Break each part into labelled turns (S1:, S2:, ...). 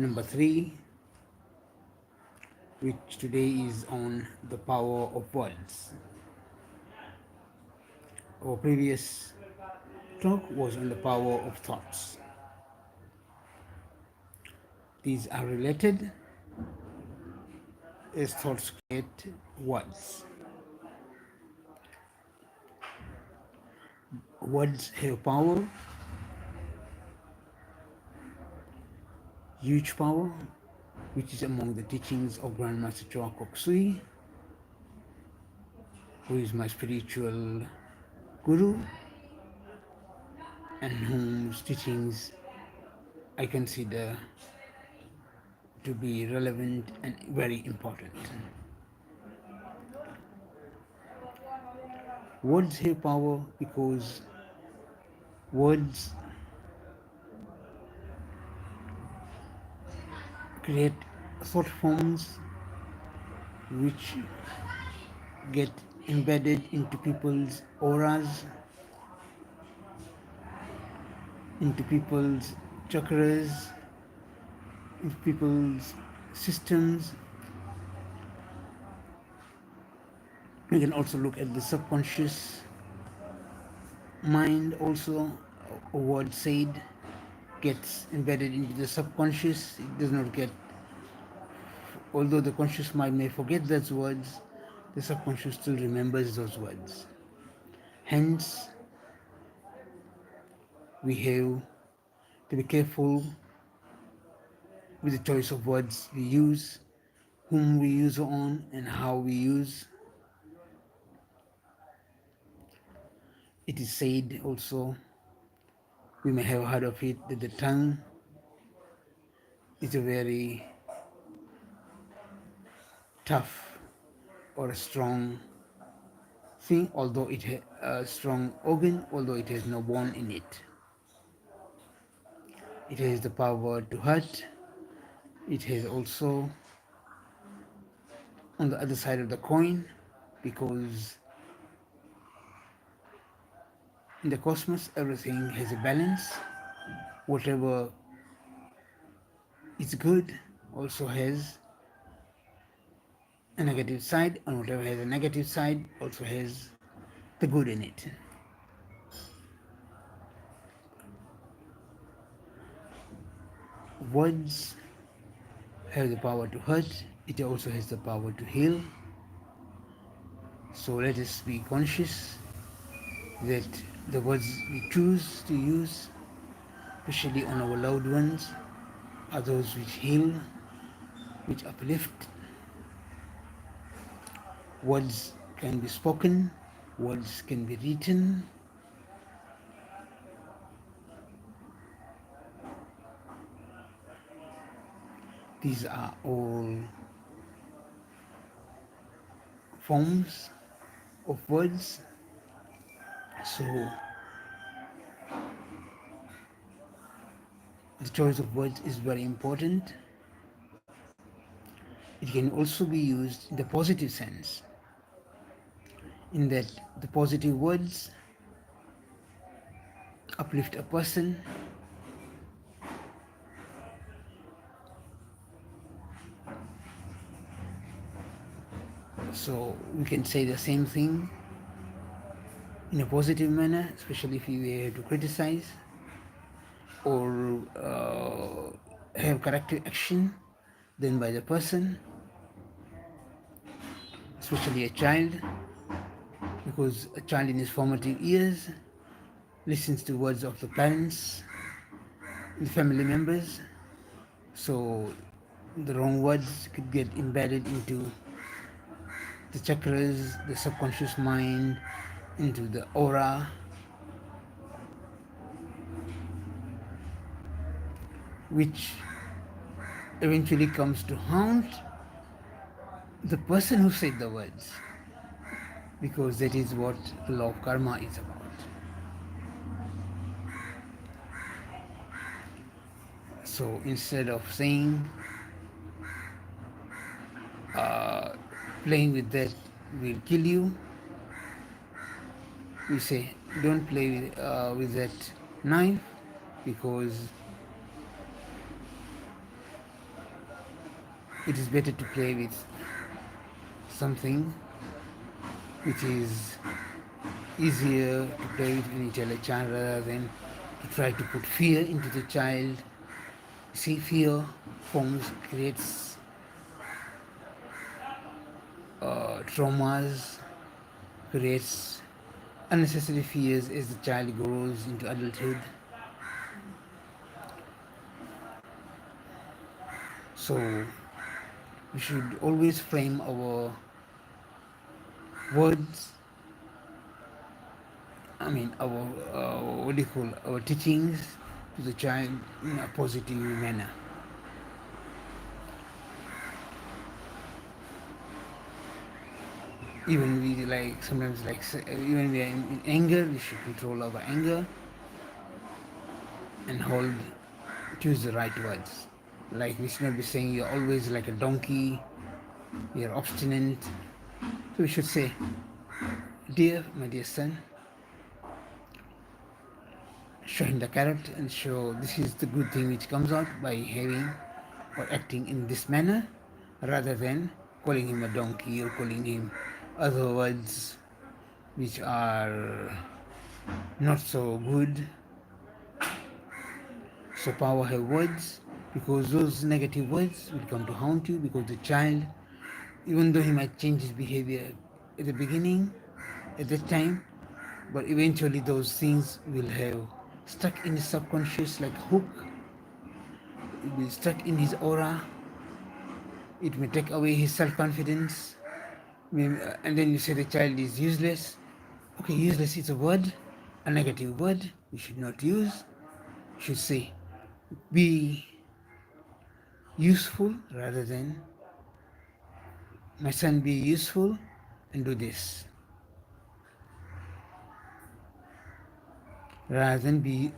S1: Number 3, which today is on the power of words. Our previous talk was on the power of thoughts. These are related as thoughts create words. Words have power, huge power, which is among the teachings of Grandmaster Chakra, who is my spiritual guru and whose teachings I consider to be relevant and very important. Words have power because words create thought forms which get embedded into people's auras, into people's chakras, into people's systems. We can also look at the subconscious mind also. A word said gets embedded into the subconscious. It does not get, although the conscious mind may forget those words, the subconscious still remembers those words. Hence, we have to be careful with the choice of words we use, whom we use on, and how we use. It is said also, we may have heard of it, that the tongue is a very tough or a strong thing, although it has a strong organ, although it has no bone in it. It has the power to hurt. It has also, on the other side of the coin, because in the cosmos everything has a balance. Whatever is good also has a negative side, and whatever has a negative side also has the good in it. Words have the power to hurt, it also has the power to heal. So let us be conscious that the words we choose to use, especially on our loved ones, are those which heal, which uplift. Words can be spoken, words can be written. These are all forms of words. So the choice of words is very important. It can also be used in the positive sense, in that the positive words uplift a person. So we can say the same thing in a positive manner, especially if you were to criticize or have corrective action done by the person, especially a child, because a child in his formative years listens to words of the parents, the family members, so the wrong words could get embedded into the chakras, the subconscious mind, into the aura, which eventually comes to haunt the person who said the words, because that is what the law of karma is about. So instead of saying, playing with that will kill you, we say, don't play with that knife, because it is better to play with something which is easier to play with when you tell a child rather than to try to put fear into the child. See, fear forms, creates traumas, creates unnecessary fears as the child grows into adulthood. So we should always frame our words, our what do you call, our teachings to the child in a positive manner. Even we like sometimes like even we are in anger, we should control our anger and choose the right words. Like we should not be saying you're always like a donkey, you're obstinate. So we should say, dear, my dear son, show him the carrot and show this is the good thing which comes out by having or acting in this manner, rather than calling him a donkey or calling him other words which are not so good. So power have words, because those negative words will come to haunt you, because the child, even though he might change his behavior at the beginning, at that time, but eventually those things will have stuck in his subconscious like a hook. It will stuck in his aura. It may take away his self-confidence. And then you say the child is useless. Okay, useless is a word, a negative word we should not use. We should say be useful, rather than my son, be useful and do this, rather than be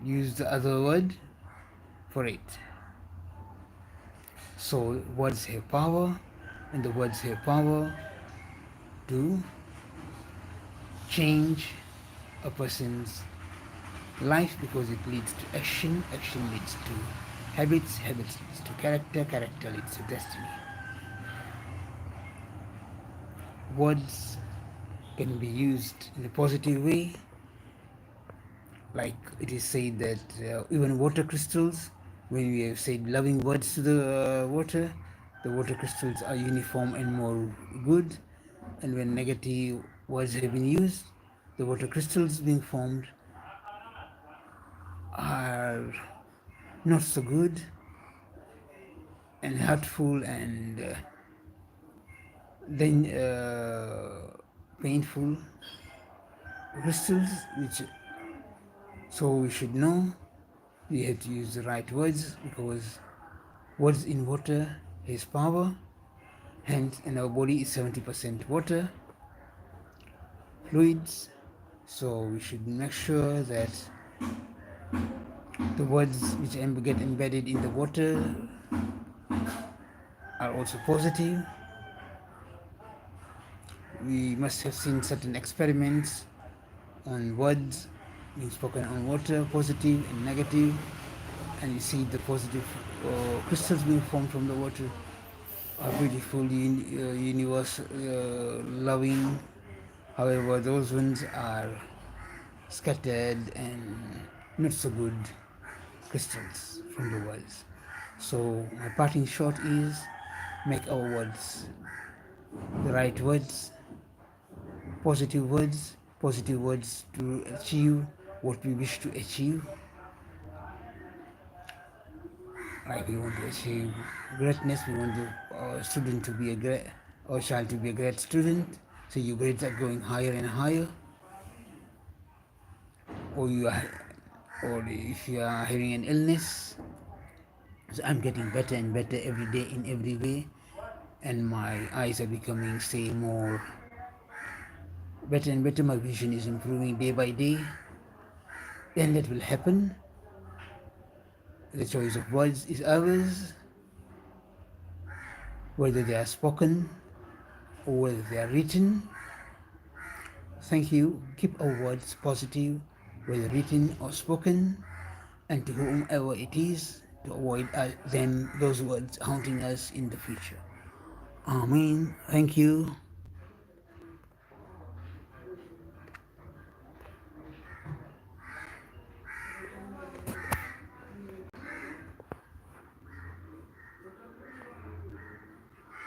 S1: use the other word for it. So words have power, and the words have power to change a person's life, because it leads to action, action leads to habits, habits leads to character, character leads to destiny. Words can be used in a positive way, like it is said that even water crystals, when we have said loving words to the water crystals are uniform and more good. And when negative words have been used, the water crystals being formed are not so good and hurtful and then painful crystals, which, so we should know we have to use the right words, because words in water has power, hence, and our body is 70% water fluids. So we should make sure that the words which get embedded in the water are also positive. We must have seen certain experiments on words being spoken on water, positive and negative, and you see the positive crystals being formed from the water are beautiful, universe, loving. However, those ones are scattered and not so good crystals from the words. So my parting shot is, make our words the right words, positive words to achieve what we wish to achieve. Like we want to achieve greatness, we want our student to be a great, our child to be a great student. So your grades are going higher and higher, or you are, or if you are having an illness, so I'm getting better and better every day in every way, and my eyes are becoming, say, more better and better. My vision is improving day by day. Then that will happen. The choice of words is ours, whether they are spoken or whether they are written. Thank you. Keep our words positive, whether written or spoken, and to whomever it is, to avoid those words haunting us in the future. Amen. Thank you.